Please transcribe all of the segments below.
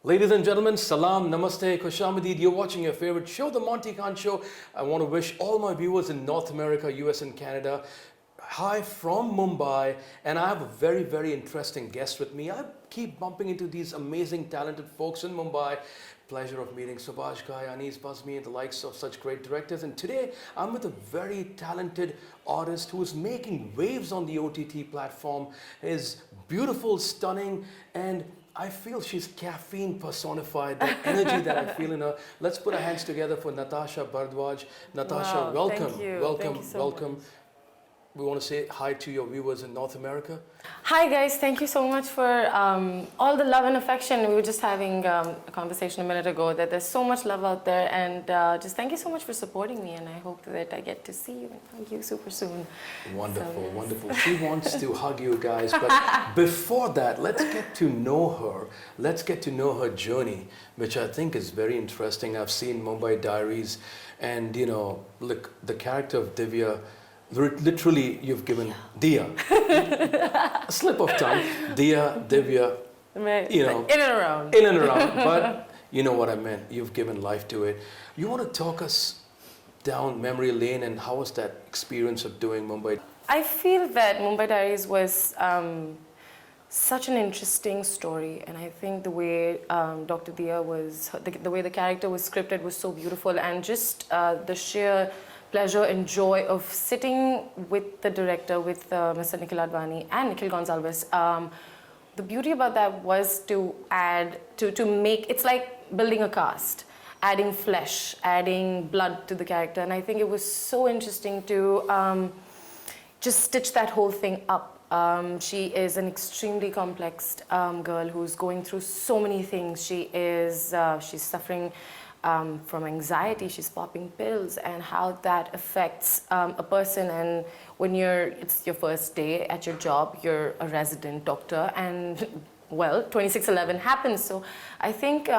Ladies and gentlemen, salam, namaste, khushamdeed. You're watching your favorite show, The Monty Show. I want to wish all my viewers in North America, US and Canada, hi from Mumbai. And I have a very, very interesting guest with me. I keep bumping into these amazing, talented folks in Mumbai. Pleasure of meeting Subhash Ghai, Anis Bazmi, and the likes of such great directors. And today, I'm with a very talented artist who is making waves on the OTT platform. Is beautiful, stunning, and I feel she's caffeine personified, the energy that I feel in her. Let's put our hands together for Natasha Bharadwaj. Natasha, Wow, welcome. thank you. Welcome, Thank you so welcome. much. We want to say hi to your viewers in North America. Hi guys, thank you so much for all the love and affection. We were just having a conversation a minute ago that there's so much love out there, and just thank you so much for supporting me, and I hope that I get to see you and hug you super soon. Wonderful, So, yes. wonderful. She wants to hug you guys, but before that, let's get to know her. Let's get to know her journey, which I think is very interesting. I've seen Mumbai Diaries, and you know, look, the character of Divya, literally you've given Diya, a slip of tongue, Diya, Divya, you know, in and around. in and around, but you know what I meant. You've given life to it. You want to talk us down memory lane, and how was that experience of doing Mumbai? I feel that Mumbai Diaries was such an interesting story, and I think the way Dr. Diya was, the way the character was scripted was so beautiful, and just the sheer pleasure and joy of sitting with the director, with Mr. Nikhil Advani and Nikhil Gonsalves. The beauty about that was to add, to make, it's like building a cast, adding flesh, adding blood to the character, and I think it was so interesting to just stitch that whole thing up. She is an extremely complex girl who's going through so many things. She's suffering from anxiety, she's popping pills, and how that affects a person. And when it's your first day at your job, you're a resident doctor, and well, 2611 happens. So I think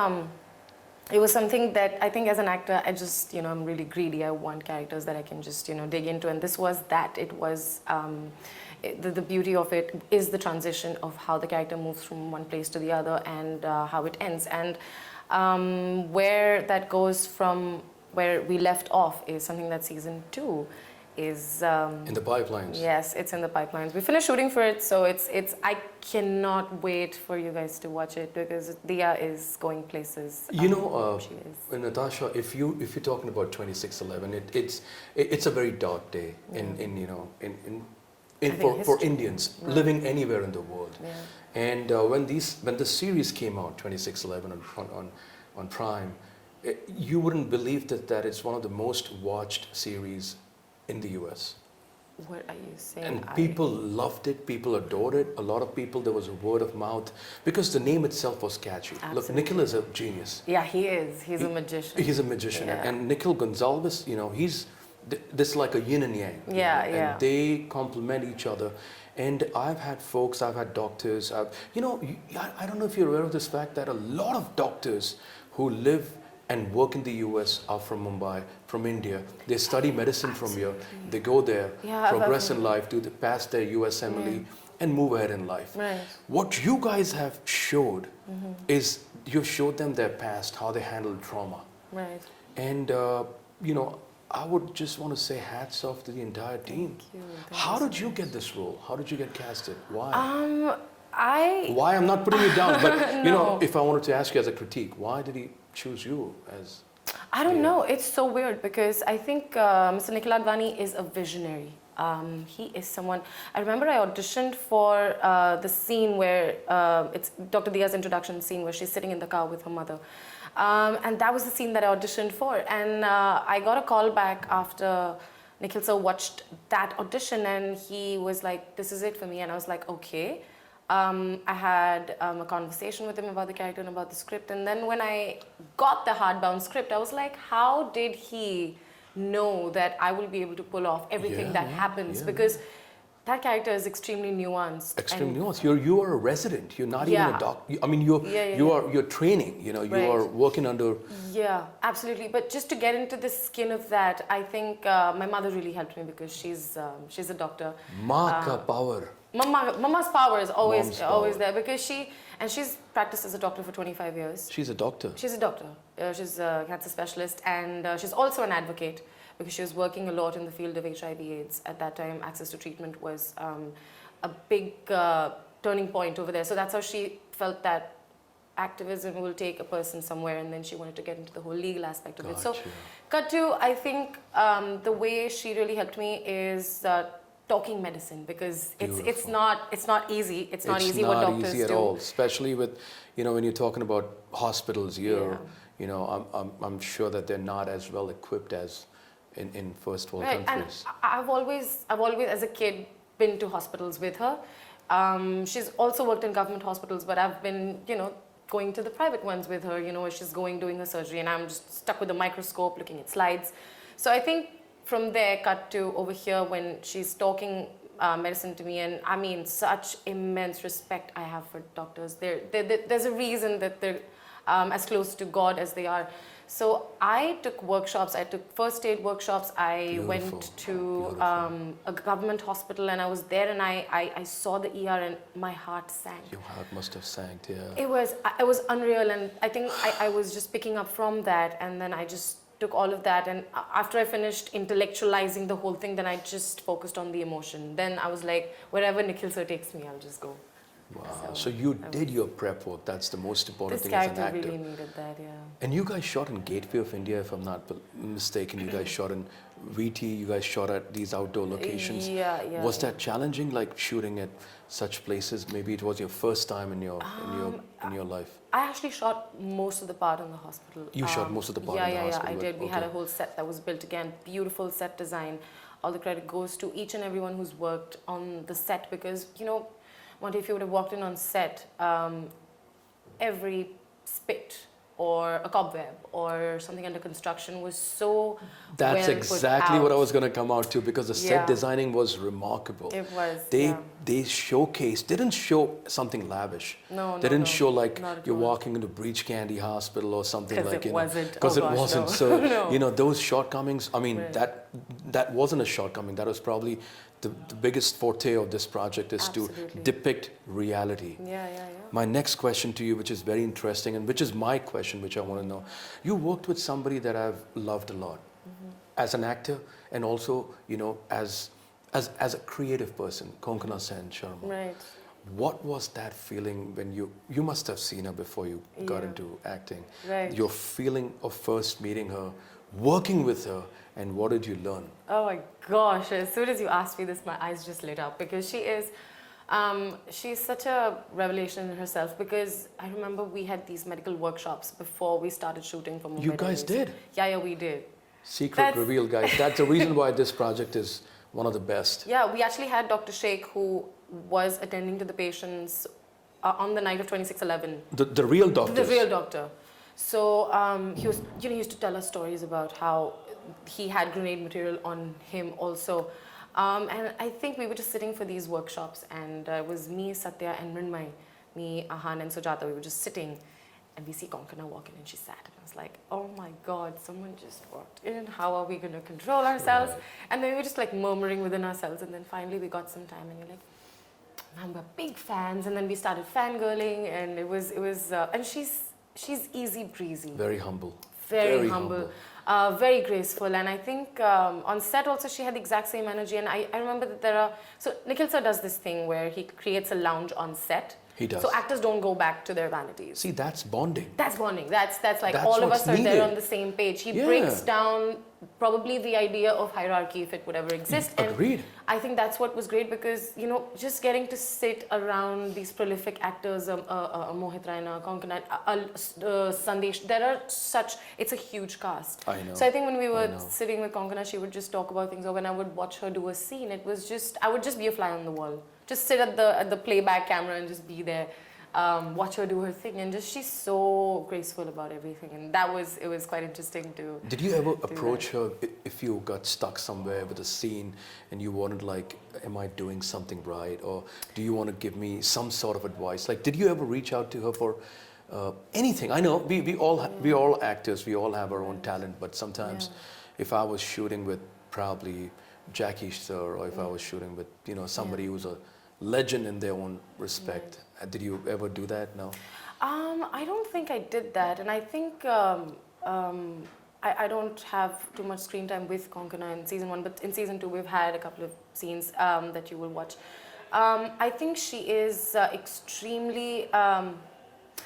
it was something that I think as an actor, I just, you know, I'm really greedy. I want characters that I can just, you know, dig into, and this was that. It was the beauty of it is the transition of how the character moves from one place to the other, and how it ends. And where that goes from where we left off is something that season 2 is In the pipelines. yes, it's in the pipelines. We finished shooting for it, so it's I cannot wait for you guys to watch it, because Diya is going places. You know, she is. Natasha, if you're talking about 2611, it's a very dark day in you know for Indians living anywhere in the world. Yeah. And when the series came out, 2611 on Prime, you wouldn't believe that it's one of the most watched series in the US. What are you saying? And people loved it, people adored it. A lot of people, there was a word of mouth, because the name itself was catchy. Absolutely. Look, Nikhil is a genius. Yeah, he is. He's a magician. He's a magician. Yeah. And Nikhil Gonsalves, you know, he's this like a yin and yang. You Yeah, know, yeah. And they complement each other. And I've had folks, I've had doctors, you know, I don't know if you're aware of this fact that a lot of doctors who live and work in the US are from Mumbai, from India. They study medicine from here. They go there, Yeah, progress in life, pass their USMLE, and move ahead in life. Right. What you guys have showed is you've showed them their past, how they handled trauma. Right. And, you know, I would just want to say hats off to the entire team. Thank you. How did you get this role? How did you get casted? Why? Why? I'm not putting you down, but you know, if I wanted to ask you as a critique, why did he choose you as? I don't know. It's so weird, because I think Mr. Nikhil Advani is a visionary. He is someone. I remember I auditioned for the scene where it's Dr. Diya's introduction scene where she's sitting in the car with her mother. And that was the scene that I auditioned for. And I got a call back after Nikhil sir watched that audition, and he was like, "This is it for me." And I was like, "Okay." I had a conversation with him about the character and about the script. And then when I got the hardbound script, I was like, how did he know that I will be able to pull off everything that happens? Because that character is extremely nuanced. Extremely nuanced. You are a resident. You're not even a doctor. I mean, you're training. You know, you are working under. Yeah, absolutely. But just to get into the skin of that, I think my mother really helped me, because she's a doctor. Maa ka power. Mama's power is always Mom's always power. there because she's practiced as a doctor for 25 years. She's a doctor. She's a doctor. She's a cancer specialist, and she's also an advocate because she was working a lot in the field of HIV/AIDS. At that time, access to treatment was a big turning point over there. So that's how she felt that activism will take a person somewhere, and then she wanted to get into the whole legal aspect of it. So, Gotcha. cut to, I think the way she really helped me is talking medicine, because it's Beautiful. not easy. It's not easy not what doctors easy at do. all, especially with, when you're talking about hospitals here. Yeah. I'm sure that they're not as well equipped as in first world Right, and countries. I've always, as a kid, been to hospitals with her. She's also worked in government hospitals, but I've been, going to the private ones with her, where she's doing her surgery, and I'm just stuck with a microscope looking at slides. So I think from there, cut to over here when she's talking medicine to me, and I mean, such immense respect I have for doctors. There's a reason that they're as close to God as they are. So I took workshops. I took first aid workshops. I went to a government hospital, and I was there, and I saw the ER, and my heart sank. Your heart must have sank, yeah. It was unreal, and I think I was just picking up from that, and then I just took all of that, and after I finished intellectualizing the whole thing, then I just focused on the emotion. Then I was like, wherever Nikhil sir takes me, I'll just go. Wow. So you did your prep work. That's the most important This thing as an character actor. really needed that, yeah. And you guys shot in Gateway of India, if I'm not mistaken. You guys shot in VT. You guys shot at these outdoor locations. Yeah. Was that challenging, like shooting at such places? Maybe it was your first time in your life. I actually shot most of the part in the hospital. You shot most of the part in the hospital. Yeah, I did. We had a okay. whole set that was built again. Beautiful set design. All the credit goes to each and everyone who's worked on the set, because, Monty, if you would have walked in on set, every spit or a cobweb or something under construction was so That's well exactly put what I out. was going to come out to, because the set Yeah. designing was remarkable. It was, They yeah. showcased, didn't show something lavish. No, They didn't no, show like not at you're all. walking into Breach Candy Hospital or something 'Cause like it wasn't. Because Oh it gosh, wasn't. no. So No. those shortcomings. I mean, Right. that wasn't a shortcoming. That was probably the biggest forte of this project, is to Absolutely. depict reality. Yeah. My next question to you, which is very interesting, and which is my question, which I want to know. You worked with somebody that I've loved a lot, as an actor, and also, as a creative person, Konkona Sen Sharma. Right. What was that feeling when you must have seen her before you got Yeah. into acting? Right. Your feeling of first meeting her, working with her, and what did you learn? Oh my gosh, as soon as you asked me this, my eyes just lit up, because she's such a revelation in herself, because I remember we had these medical workshops before we started shooting for Mumbai You guys Diaries. did? Yeah, we did. Secret That's- reveal, guys. That's the reason why this project is one of the best. Yeah, we actually had Dr. Sheikh, who was attending to the patients on the night of 26/11. The real doctors. The real doctor. So he was, he used to tell us stories about how he had grenade material on him also. And I think we were just sitting for these workshops, and it was me, Satya, and Mrinmay, me, Ahan, and Sujata. We were just sitting, and we see Konkona walk in, and she sat, and I was like, oh my God, someone just walked in. How are we going to control ourselves? Right. And then we were just like murmuring within ourselves, and then finally we got some time, and you're like, man, we're big fans. And then we started fangirling, and it was, and she's easy breezy. Very humble. Very humble. Very graceful, and I think on set also she had the exact same energy. And I remember that so Nikhil sir does this thing where he creates a lounge on set. He does. So actors don't go back to their vanities. See, that's bonding. That's bonding. That's like That's all of what's us are there needed. on the same page. He Yeah. breaks down probably the idea of hierarchy, if it would ever exist. And Agreed. I think that's what was great, because just getting to sit around these prolific actors, Mohit Raina, Konkona, Sandesh. It's a huge cast. I know. So I think when we were know. sitting with Konkona, she would just talk about things. Or when I would watch her do a scene, I would just be a fly on the wall. Just sit at the playback camera and just be there. Watch her do her thing, and she's so graceful about everything, and it was quite interesting to. Did you ever approach her if you got stuck somewhere with a scene and you wanted, like, am I doing something right, or do you want to give me some sort of advice? Like, did you ever reach out to her for anything? I know we all actors, we all have our own talent, but sometimes if I was shooting with probably Jackie sir, or if I was shooting with somebody who's a legend in their own respect. Did you ever do that? No. I don't think I did that, and I think I don't have too much screen time with Konkona in season 1, but in season 2 we've had a couple of scenes that you will watch. I think she is extremely.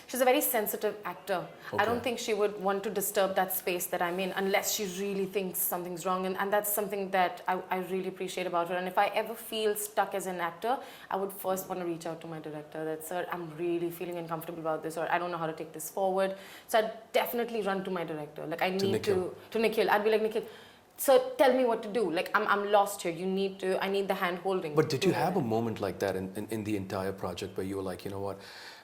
She's a very sensitive actor. I don't think she would want to disturb that space that I'm in unless she really thinks something's wrong. And that's something that I really appreciate about her. And if I ever feel stuck as an actor, I would first want to reach out to my director that, sir, I'm really feeling uncomfortable about this, or I don't know how to take this forward. So I'd definitely run to my director. Like, I need to Nikhil. I'd be like, Nikhil, so tell me what to do. Like, I'm lost here. I need the hand holding. But did you have a moment like that in the entire project where you were like, you know what,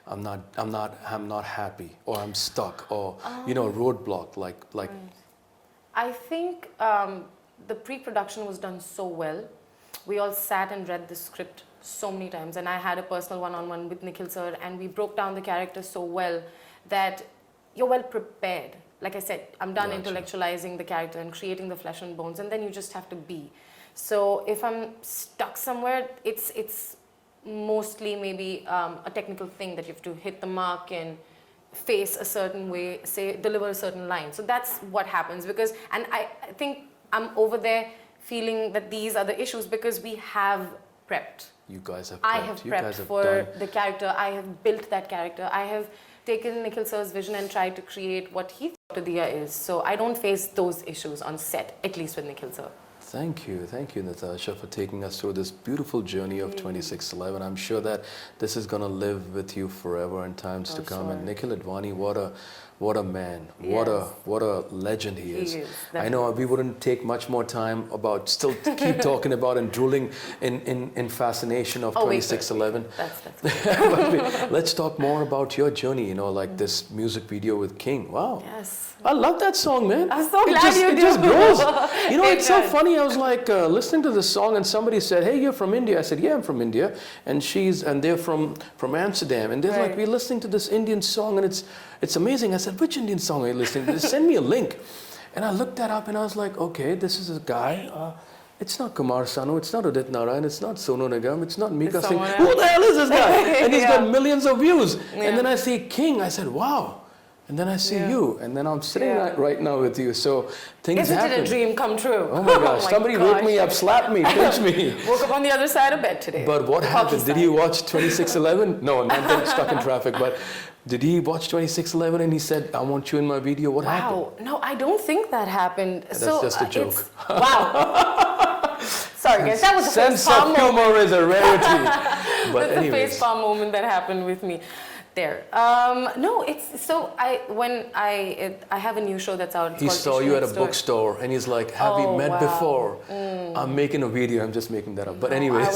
I'm not happy, or I'm stuck, or roadblock, like. Right. I think the pre-production was done so well. We all sat and read the script so many times, and I had a personal one-on-one with Nikhil sir, and we broke down the character so well that you're well prepared. Like I said, I'm done intellectualizing the character and creating the flesh and bones, and then you just have to be. So if I'm stuck somewhere, it's mostly maybe a technical thing that you have to hit the mark and face a certain way, deliver a certain line. So that's what happens, and I think I'm over there feeling that these are the issues because we have prepped. You guys have prepped. I have prepped for the character. I have built that character. I have taken Nikhil sir's vision and tried to create what he thought Diya is. So I don't face those issues on set, at least with Nikhil sir. Thank you, Natasha, for taking us through this beautiful journey of 2611. I'm sure that this is going to live with you forever in times to come. Sure. And Nikhil Advani, what a man, what a legend he is. I know we wouldn't take much more time about still keep talking about and drooling in fascination of 2611. But let's talk more about your journey. Like this music video with King. Wow. Yes. I love that song, man. I'm so glad you do. It just grows. It's so funny. I was like listening to this song, and somebody said, "Hey, you're from India." I said, "Yeah, I'm from India." And they're from Amsterdam, and they're like, "We're listening to this Indian song, and it's amazing." I said, "Which Indian song are you listening to?" They send me a link, and I looked that up, and I was like, "Okay, this is a guy." It's not Kumar Sanu, it's not Udit Narayan, it's not Sonu Nigam, it's not Mika Singh. Who the hell is this guy? And he's got millions of views. And then I see King, I said, wow. And then I see you, and then I'm sitting right now with you. So things happen. Isn't it a dream come true? Oh my gosh, somebody woke me up, slapped me, pinched me. Woke up on the other side of bed today. But what happened? Did he watch 2611? No, not that stuck in traffic, but did he watch 2611 and he said, I want you in my video? What happened? Wow, no, I don't think that happened. That's just a joke. Wow. Sorry guys, that was a sense of humor is a rarity. But that's a facepalm moment that happened with me. There. No, it's so I have a new show that's out. He saw you at a bookstore and he's like, have we met before? I'm making a video. I'm just making that up. But anyways.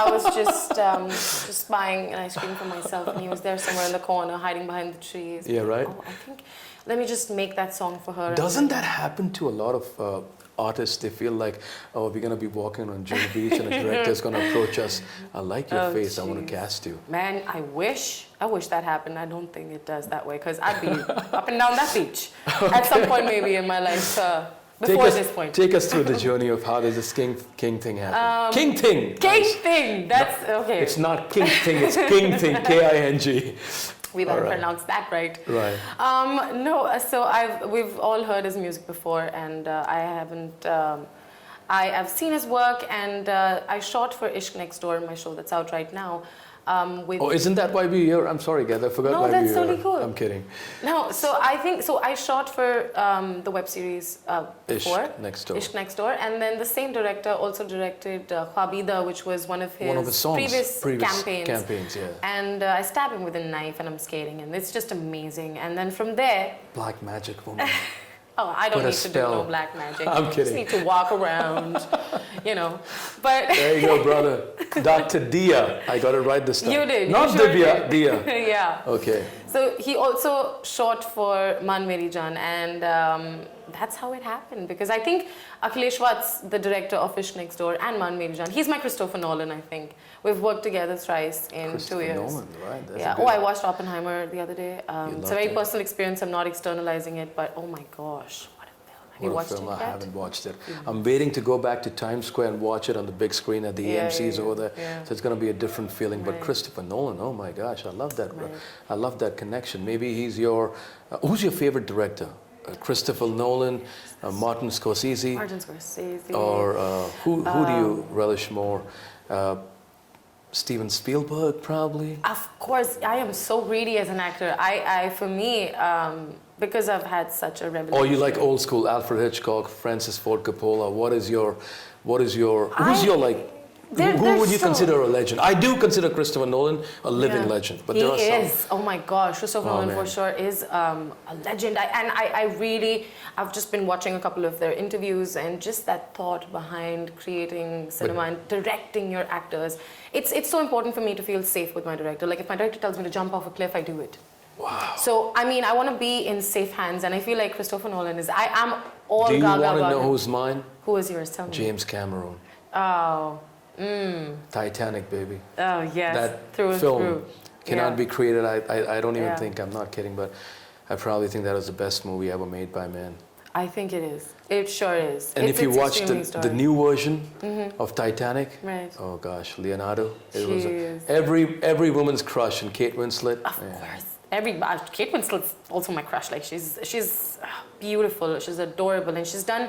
I was just buying an ice cream for myself, and he was there somewhere in the corner hiding behind the trees. Yeah, right. Oh, I think, let me just make that song for her. Doesn't that happen to a lot of artists? They feel like, oh, we're going to be walking on June Beach and a director's going to approach us. I like your face. Geez. I want to cast you. Man, I wish that happened. I don't think it does that way, because I'd be up and down that beach at some point maybe in my life. Before this point. Take us through the journey of how does this King thing happen. King thing. King thing. That's okay. It's not King thing. It's King thing. K-I-N-G. We better pronounce that right. Right. No, so we've all heard his music before, and I haven't. I've seen his work, and I shot for Ishq Next Door, my show that's out right now. Isn't that why we're here? I'm sorry, guys. I forgot why we're here. No, that's totally cool. I'm kidding. No, so I shot for the web series before. Ishq Next Door. Ishq Next Door. And then the same director also directed Khwabida, which was one of his previous campaigns. Yeah. And I stab him with a knife and I'm skating, and it's just amazing. And then from there... Black magic woman. Oh, I don't need to do no black magic. I'm kidding. Just need to walk around, But there you go, brother. Dr. Dia. I got it right this time. You did. Not Divya, Dia. Yeah. Okay. So he also shot for Man Meri Jaan, and that's how it happened. Because I think Akhilesh Watts, the director of Ishq Next Door and Man Meri Jaan, he's my Christopher Nolan, I think. We've worked together thrice in 2 years. Nolan, right? That's I watched Oppenheimer the other day. It's a very personal experience. I'm not externalizing it, but oh my gosh, what a film. You What a watched film. it I yet? haven't watched it. I'm waiting to go back to Times Square and watch it on the big screen at the AMC's over there. Yeah. So it's going to be a different feeling. But Right. Christopher Nolan, oh my gosh, I love that. Right. I love that connection. Maybe he's your, who's your favorite director? Christopher Nolan, Martin Scorsese, Martin Scorsese. or who do you relish more? Steven Spielberg, probably. Of course, I am so greedy as an actor. For me, because I've had such a revelation. Or you like old school Alfred Hitchcock, Francis Ford Coppola. Who's your like? Who would you consider a legend? I do consider Christopher Nolan a living legend, but there are some. He is. Oh my gosh, Christopher Nolan for sure is a legend. I've just been watching a couple of their interviews, and just that thought behind creating cinema and directing your actors. It's so important for me to feel safe with my director. Like if my director tells me to jump off a cliff, I do it. Wow. So I mean, I want to be in safe hands, and I feel like Christopher Nolan is. I am all. Do you gaga want to about know him. who's mine? Who is yours? Tell me. James Cameron. Oh. Titanic, baby. Oh yes. That through and film through. cannot be created. I don't even Yeah. think, I'm not kidding, but I probably think that was the best movie ever made by man. I think it is. It sure is. And if you watch extremely the historic. new version of Titanic, Right. oh gosh, Leonardo, it She was is. every woman's crush, and Kate Winslet. Of course. Kate Winslet's also my crush. Like she's beautiful. She's adorable, and she's done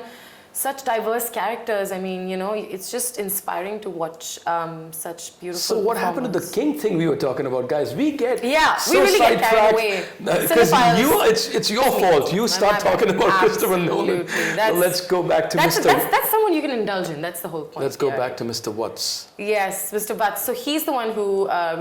such diverse characters. I mean, you know, it's just inspiring to watch such beautiful. So what happened to the performance. King thing we were talking about, guys? We get we so really get carried away. because Cinephiles. it's your fault. You start talking about Christopher Nolan. Absolutely. Let's go back to Mr. That's someone you can indulge in. That's the whole point. Let's go here. back to Mr. Watts. Yes, Mr. Butts. So he's the one who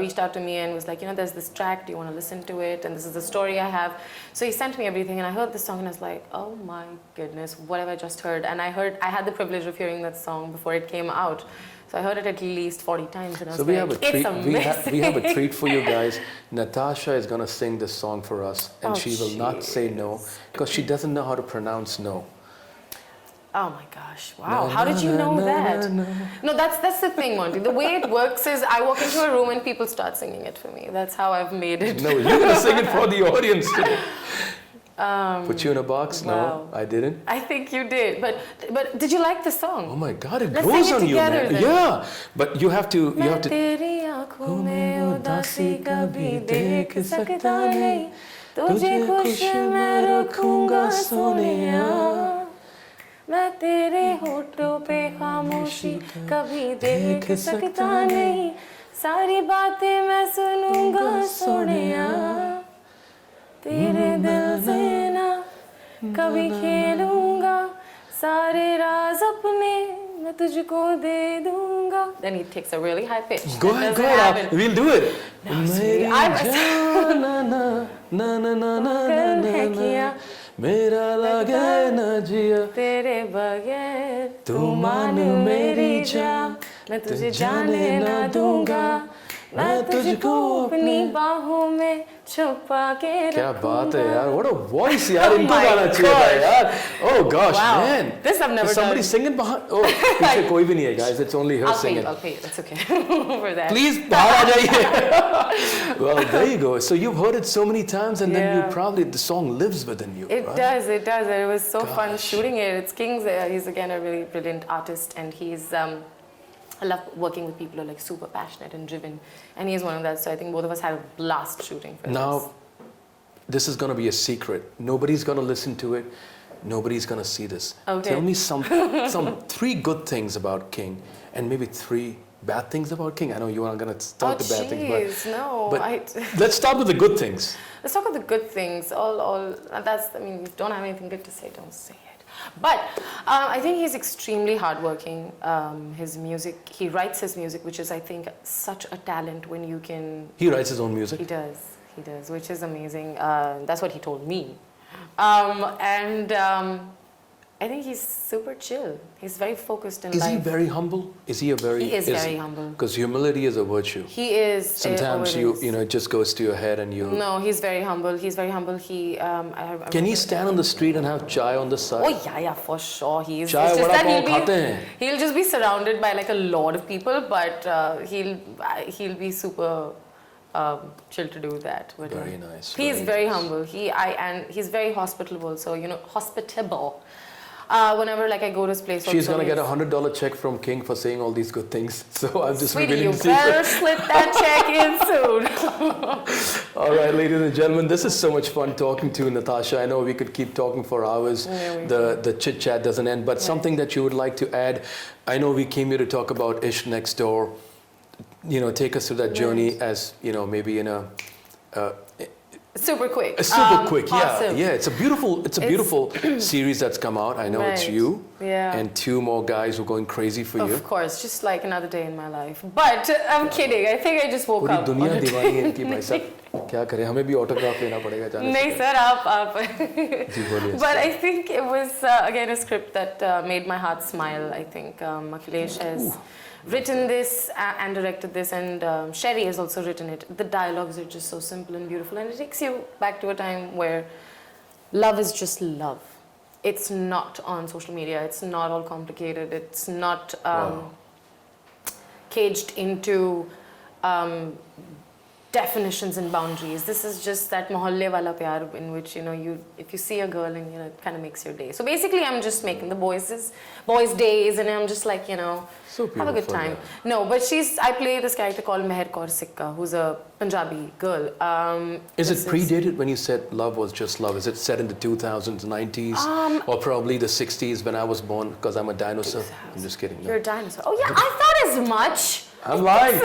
reached out to me and was like, you know, there's this track. Do you want to listen to it? And this is the story I have. So he sent me everything, and I heard the song, and I was like, oh my goodness, what have I just heard? And I had the privilege of hearing that song before it came out. So I heard it at least 40 times, and I was So like, we have a treat. it's amazing. We have a treat for you guys. Natasha is gonna sing this song for us, and she will not say no because she doesn't know how to pronounce no. Oh my gosh! Wow, how did you know that? No, that's the thing, Monty. The way it works is I walk into a room and people start singing it for me. That's how I've made it. No, you're gonna sing it for the audience today. Put you in a box? wow. No, I didn't. I think you did, but did you like the song? Oh my God, it Let's grows sing it on you, together man. then. Yeah, but you have to. मैं तेरी आँखों में उदासी कभी देख सकता नहीं तुझे खुश मैं रखूँगा सोनिया मैं तेरे होठों पे खामोशी कभी देख सकता नहीं सारी बातें मैं सुनूँगा सोनिया तेरे दिल से ना कभी खेलूँगा सारे राज अपने मैं तुझको दे दूँगा. Then he takes a really high pitch. Go ahead, we'll do it. sweetie, मेरा लगे न जिया तेरे बगैर तू मान मेरी जान मैं तुझे जाने ना दूंगा मैं तुझको अपनी बाहों में छुपा के क्या बात है रखूंगा. यार, what a voice यार, Oh इनको my गाना चाहिए था gosh. यार. Oh gosh, Wow. man. This I've never Is somebody done. singing behind? Oh, पीछे कोई भी नहीं है guys, it's only her singing. I'll pay you. That's okay for that. Please बाहर आ जाइए. Well, there you go. So you've heard it so many times, and then you Yeah. probably the song lives within you. It right? does, it does. It was so fun Gosh. shooting it. It's King's. He's again a really brilliant artist, and he's. I love working with people who are like super passionate and driven, and he's one of that. So I think both of us had a blast shooting for this. Now, this is going to be a secret. Nobody's going to listen to it. Nobody's going to see this. Okay. Tell me some three good things about King, and maybe three bad things about King. I know you aren't going to start the bad things, but let's start with the good things. Let's talk about the good things. That's. I mean, if you don't have anything good to say, don't say it. But I think he's extremely hardworking. His music, he writes his music, which is, I think, such a talent when you can. He writes his own music. He does, which is amazing. That's what he told me. I think he's super chill. He's very focused in life. Is he very humble? Is he a very? He is very humble. Because humility is a virtue. He is. Sometimes it just goes to your head and you. No, he's very humble. He's very humble. He. Can he stand on the street and have chai on the side? Oh yeah, for sure. He's. Chai it's just vada that pav khate hain. he'll just be surrounded by like a lot of people, but he'll be super chill to do that. But, Very nice. He's very very nice. humble. And he's very hospitable. So hospitable. whenever like I go to his place. She's also gonna get he's- $100 check from King for saying all these good things. So I'm just Sweetie, revealing you the secret. better slip that check in soon. All right, ladies and gentlemen, this is so much fun talking to Natasha. I know we could keep talking for hours. Yeah, we The chit chat doesn't end. But something that you would like to add? I know we came here to talk about Ishq Next Door. You know, take us through that journey as maybe in a. Super quick. Super quick, awesome. yeah. It's a beautiful series that's come out. I know it's Right. you Yeah. and two more guys who are going crazy for you. Of course, just like another day in my life. But I'm kidding. I think I just woke पूरी up. दुनिया on a दीवानी है day. इनकी भाई साहब क्या करें हमें भी ऑटोग्राफ लेना पड़ेगा जाने से नहीं पहले। sir, up. जी बोलिए But I think it was again a script that made my heart smile. I think Akhilesh has written this and directed this, and Sherry has also written it. The dialogues are just so simple and beautiful, and it takes you back to a time where love is just love. It's not on social media. It's not all complicated. It's not caged into definitions and boundaries. This is just that mohalle wala pyar in which if you see a girl and it kind of makes your day. So basically I'm just making the boys' days, and I'm just like So have a good beautiful, time. yeah. No, but I play this character called Meher Kaur Sikka, who's a Punjabi girl. Is it this predated when you said love was just love? Is it set in the 2000s, 90s, or probably the 60s when I was born? Because I'm a dinosaur. I'm just kidding. No. You're a dinosaur. Oh yeah, I thought as much. I'm lying.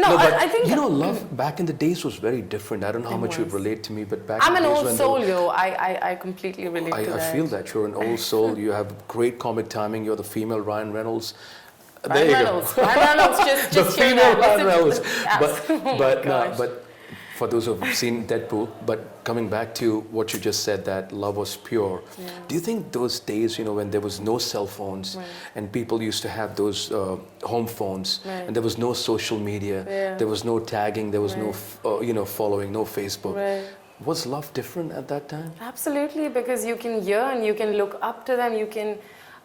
No, but I think love back in the days was very different. I don't know how much you was. relate to me, but back I'm in an the days old when soul, yo. I completely relate to I that. feel that you're an old soul. You have great comic timing. You're the female Ryan Reynolds. There Ryan you Reynolds. go. Ryan Reynolds, just The hear female that. Ryan Listen to Reynolds. Yes. But for those who've seen Deadpool, but coming back to what you just said, that love was pure. Yeah. Do you think those days, when there was no cell phones and people used to have those home phones and there was no social media, there was no tagging, there was no, following, no Facebook. Was love different at that time? Absolutely, because you can yearn, you can look up to them, you can.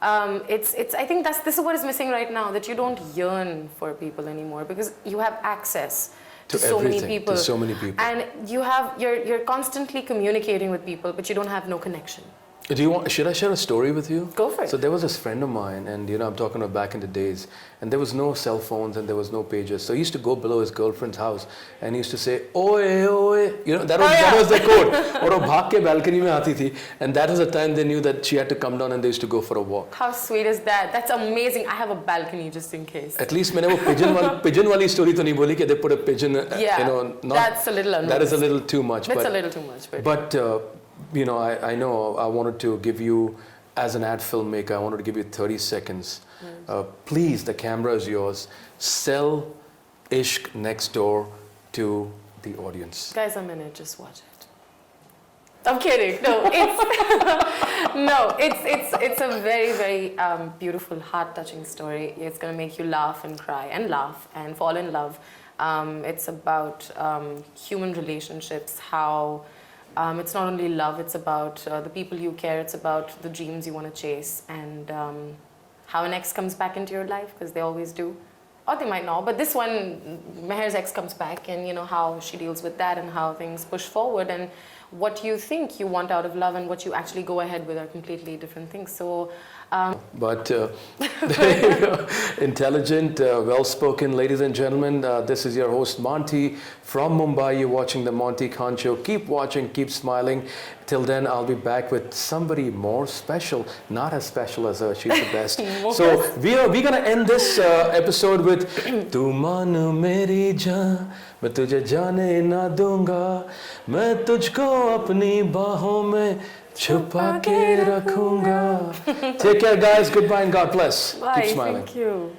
I think this is what is missing right now, that you don't yearn for people anymore because you have access to so many everything, people. to so many people. And you're constantly communicating with people, but you don't have no connection. Should I share a story with you? Go for it. So there was this friend of mine, and I'm talking about back in the days, and there was no cell phones and there was no pages. So he used to go below his girlfriend's house and he used to say, "Oye, oye," that was the code. Or wo bhaag ke balcony mein aati thi, and that was the time they knew that she had to come down and they used to go for a walk. How sweet is that? That's amazing. I have a balcony just in case. At least मैंने वो pigeon wali story तो नहीं बोली कि they put a pigeon. Yeah, that's a little that is a little too much. That's a little too much. But I know I wanted to give you, as an ad filmmaker, I wanted to give you 30 seconds. Please, the camera is yours. Sell Ishq Next Door to the audience. Guys, I'm in it. Just watch it. I'm kidding. No, it's a very, very beautiful, heart-touching story. It's gonna make you laugh and cry and laugh and fall in love. It's about human relationships. How it's not only love. It's about the people you care. It's about the dreams you want to chase, and how an ex comes back into your life, because they always do. Or they might not, but this one, Meher's ex comes back, and how she deals with that and how things push forward, and what you think you want out of love and what you actually go ahead with are completely different things. So. But there you go. Intelligent, well-spoken, ladies and gentlemen. This is your host Monty from Mumbai. You're watching the Monty Khan Show. Keep watching, keep smiling. Till then, I'll be back with somebody more special. Not as special as her. She's the best. So we're gonna end this episode with "Tu maan meri jaan, मैं तुझे जाने ना दूंगा, मैं तुझको अपनी बाहों में छुपा के रखूंगा." Take care, guys. Goodbye and God bless. Bye. Keep smiling. Thank you.